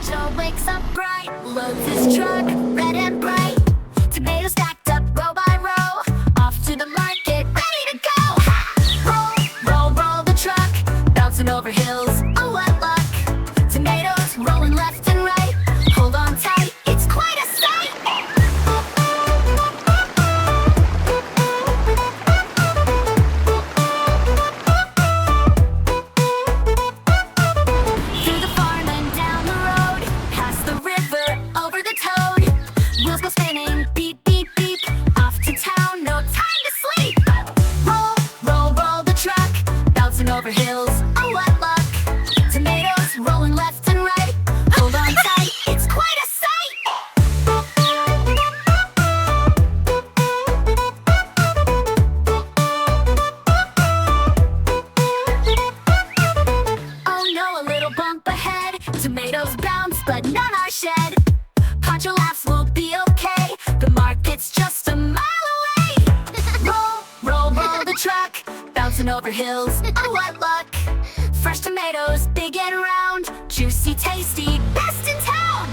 Pancho wakes up bright, loads his truck, red and bright. Tomatoes stacked up row by row, off to the market, ready to go. Roll, roll, roll the truck, bouncing over hills, oh what luck. Tomatoes rolling left and right, hold on tight, it's quite a sight. Through the farm and down the road, past the river, over the toad. Wheels go spinning, beep, beep, beep, off to town, no time to sleep. Roll, roll, roll the truck, bouncing over hills, oh what luck. Tomatoes rolling left and right, hold on tight, it's quite a sight. Oh no, a little bump ahead, tomatoes bounce but none are shed. Pancho laughs, we'll be okay, the market's just a mile away. Roll, roll, roll the truck, bouncing over hills, oh what luck. Fresh tomatoes, big and round, juicy, tasty, best in town.